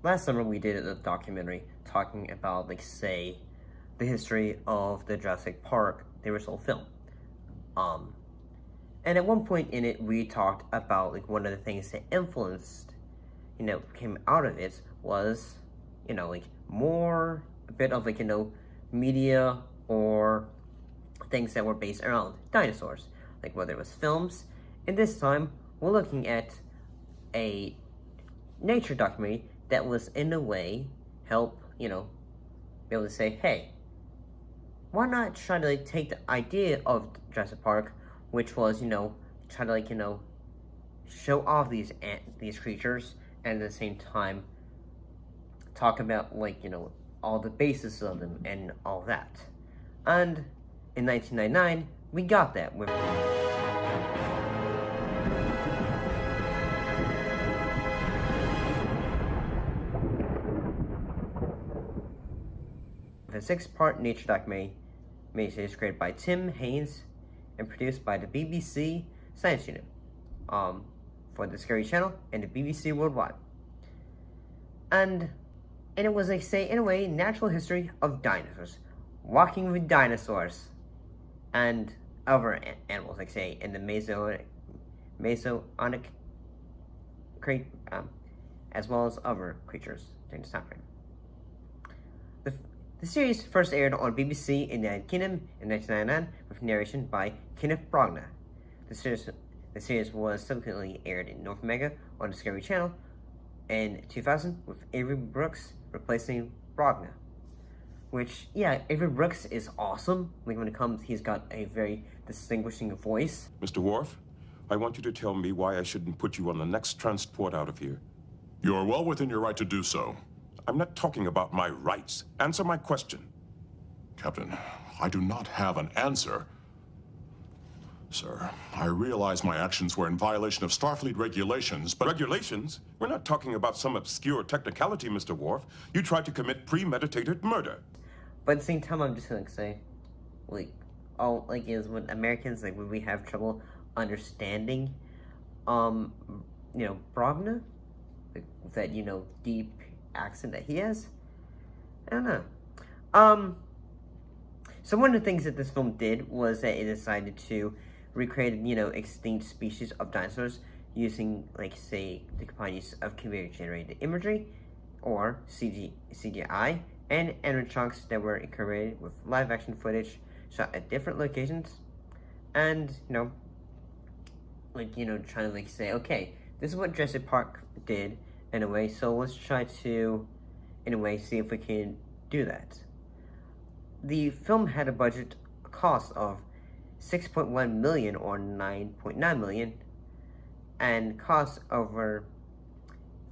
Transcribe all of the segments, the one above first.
last summer we did a documentary talking about, like, say, the history of the Jurassic Park, the original film. And at one point in it, we talked about, like, one of the things that influenced, came out of it was, like, a bit of, like, media or things that were based around dinosaurs, like whether it was films. And this time, we're looking at a nature documentary that was, in a way, help, be able to say, hey, why not try to, like, take the idea of Jurassic Park, which was, try to, like, show off these creatures, and at the same time, talk about, like, all the basis of them and all that. And in 1999, we got that with a 6-part nature documentary series created by Tim Haynes and produced by the BBC Science Unit for the Discovery Channel and the BBC Worldwide. And it was, like, say, in a way, natural history of dinosaurs, walking with dinosaurs, and other animals, like, say, in the Mesozoic as well as other creatures during this time frame. The series first aired on BBC in the United Kingdom in 1999 with narration by Kenneth Branagh. The series was subsequently aired in North America on Discovery Channel in 2000 with Avery Brooks replacing Branagh. Which, yeah, Avery Brooks is awesome. Like, when it comes, he's got a very distinguishing voice. Mr. Worf, I want you to tell me why I shouldn't put you on the next transport out of here. You are well within your right to do so. I'm not talking about my rights. Answer my question. Captain, I do not have an answer. Sir, I realize my actions were in violation of Starfleet regulations, but... Regulations? We're not talking about some obscure technicality, Mr. Worf. You tried to commit premeditated murder. But at the same time, I'm just gonna say, like, is when Americans, like, when we have trouble understanding, Branagh, like, that, deep accent that he has, I don't know. So one of the things that this film did was that it decided to recreate, extinct species of dinosaurs using, like, say, the combined use of computer-generated imagery, or CGI, and animatronics that were incorporated with live-action footage shot at different locations, and, trying to, like, say, okay, this is what Jurassic Park did, in a way, so let's try to, in a way, see if we can do that. The film had a budget cost of $6.1 million or $9.9 million, and cost over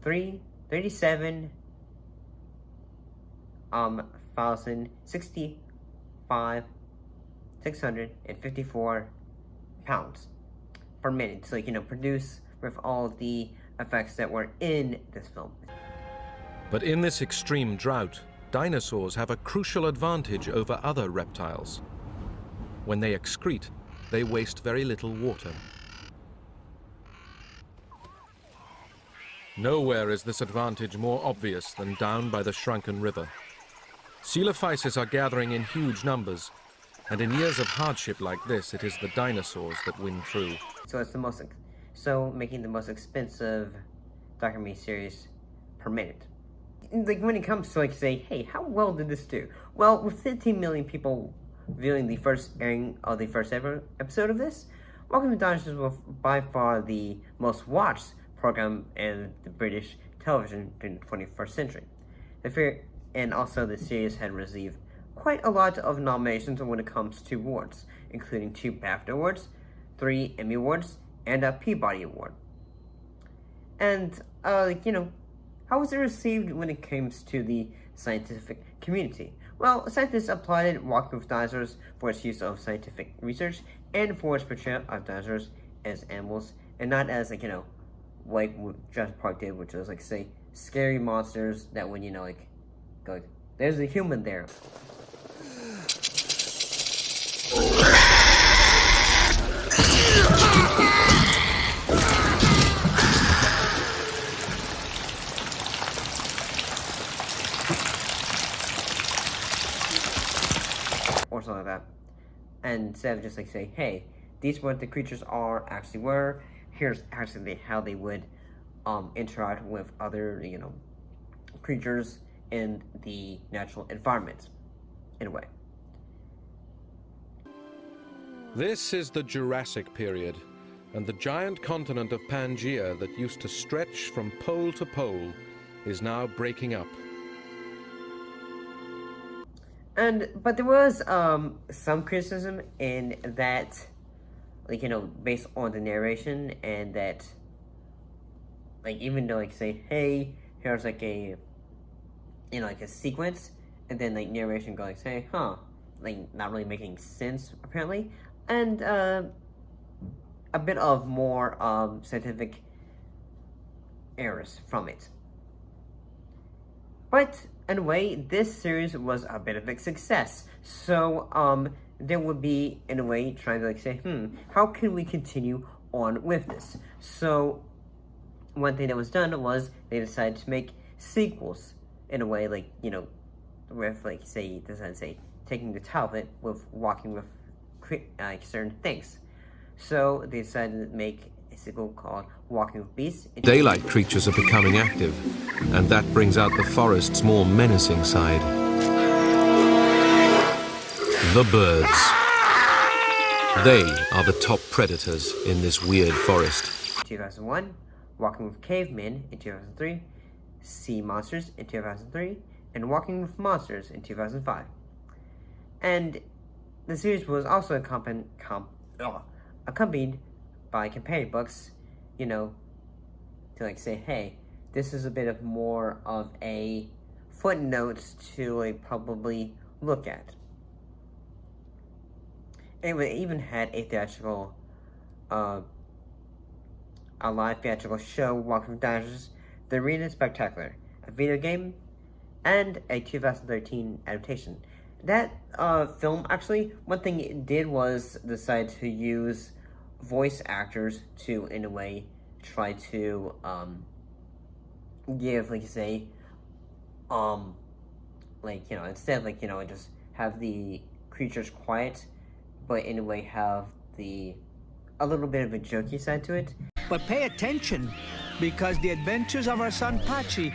£37,654 per minute to, like, produce with all the effects that were in this film. But in this extreme drought, dinosaurs have a crucial advantage over other reptiles. When they excrete, they waste very little water. Nowhere is this advantage more obvious than down by the shrunken river. Coelophysis are gathering in huge numbers, and in years of hardship like this, it is the dinosaurs that win through. So it's making the most expensive documentary series per minute. Like, when it comes to, like, say, hey, how well did this do? Well, with 15 million people viewing the first airing of the first ever episode of this, Welcome to Dinosaurs was by far the most watched program in the British television during the 21st century. And also the series had received quite a lot of nominations when it comes to awards, including 2 BAFTA awards, 3 Emmy awards, and a Peabody Award. And, how was it received when it comes to the scientific community? Well, scientists applauded Walking with Dinosaurs for its use of scientific research and for its portrayal of dinosaurs as animals, and not as, like what Jurassic Park did, which was, like, say, scary monsters that when, go, like, there's a human there. and instead of just like say, hey, these what the creatures actually were, here's actually how they would interact with other, creatures in the natural environment, in a way. This is the Jurassic period, and the giant continent of Pangaea that used to stretch from pole to pole is now breaking up. But there was some criticism in that, based on the narration, and that, even though say, hey, here's a a sequence, and then narration going say, not really making sense apparently, and a bit of more scientific errors from it. But in a way, this series was a bit of a success. So there would be, in a way, trying to say, how can we continue on with this? So one thing that was done was they decided to make sequels, in a way, with taking the tablet with walking with certain things. So they decided to make a sequel called Walking with Beasts. Daylight creatures are becoming active, and that brings out the forest's more menacing side. The birds. They are the top predators in this weird forest. 2001, Walking with Cavemen in 2003, Sea Monsters in 2003, and Walking with Monsters in 2005. And the series was also accompanied by companion books, to say, hey, this is a bit of more of a footnotes to probably look at. Anyway, it even had a theatrical, a live theatrical show, Walking with Dinosaurs, The Arena Spectacular, a video game, and a 2013 adaptation. That film, actually, one thing it did was decide to use voice actors to, in a way, try to give, instead of, just have the creatures quiet, but in a way have a little bit of a jokey side to it. But pay attention, because the adventures of our son Pachi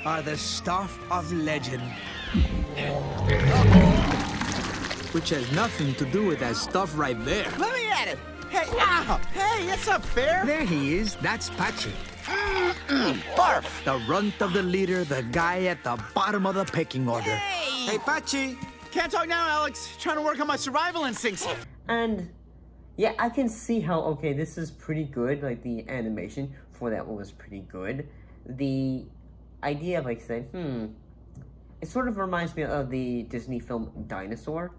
are the stuff of legend. Which has nothing to do with that stuff right there. Let me at it! Hey, ow! Hey, that's not fair! There he is. That's Pachi. Barf! The runt of the leader, the guy at the bottom of the pecking order. Hey, Pachi! Can't talk now, Alex. Trying to work on my survival instincts. And yeah, I can see how, okay, this is pretty good. The animation for that one was pretty good. The idea of saying, it sort of reminds me of the Disney film Dinosaur.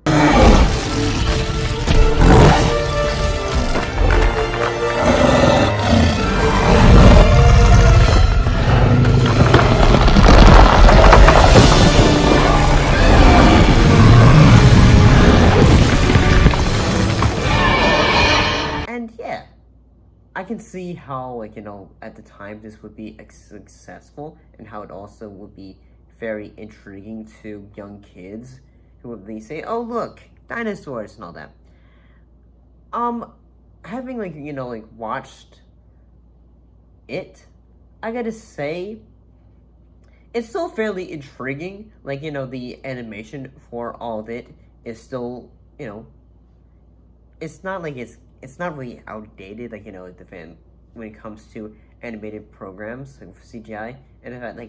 And yeah, I can see how, at the time this would be successful, and how it also would be very intriguing to young kids who would say, oh look, dinosaurs and all that. Having watched it, I gotta say, it's still fairly intriguing. The animation for all of it is still, it's not it's not really outdated, when it comes to animated programs, CGI. And in fact,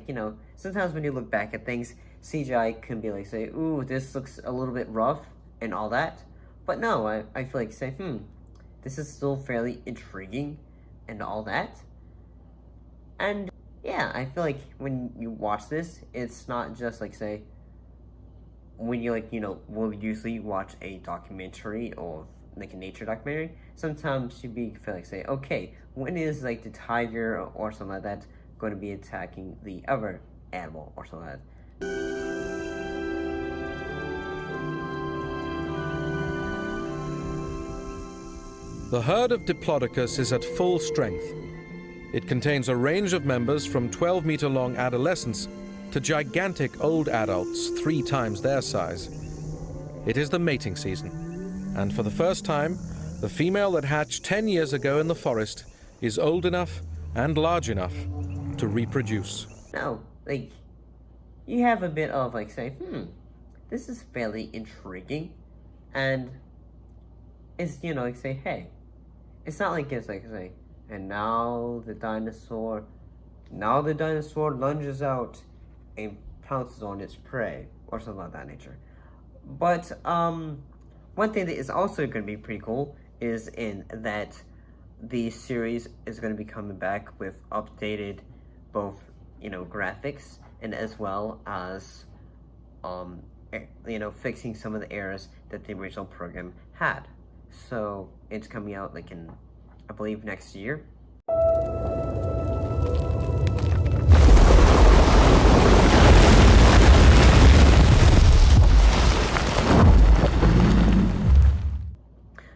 sometimes when you look back at things, CGI can be say, ooh, this looks a little bit rough and all that. But no, I feel say, this is still fairly intriguing and all that. And yeah, I feel when you watch this, it's not just say, when you will usually watch a documentary or a nature documentary, sometimes you feel say, okay, when is the tiger or something like that going to be attacking the other animal or something like that. The herd of Diplodocus is at full strength. It contains a range of members from 12-meter-long adolescents to gigantic old adults 3 times their size. It is the mating season. And for the first time, the female that hatched 10 years ago in the forest is old enough and large enough to reproduce. Now, like, you have a bit of, like, saying, this is fairly intriguing. And it's, you know, like, say, hey, it's not like it's like, say, and now the dinosaur lunges out and pounces on its prey, or something of that nature. But, one thing that is also going to be pretty cool is in that the series is going to be coming back with updated both, you know, graphics and as well as, you know, fixing some of the errors that the original program had. So it's coming out like in, I believe, next year.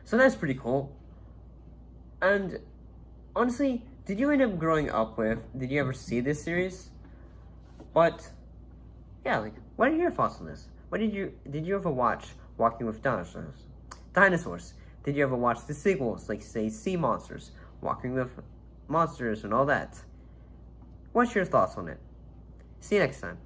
So that's pretty cool. And honestly, did you end up growing up with, did you ever see this series? But yeah, like, what are your thoughts on this? Did you ever watch Walking with Dinosaurs? Did you ever watch the sequels, like say Sea Monsters, Walking with Monsters and all that? What's your thoughts on it? See you next time.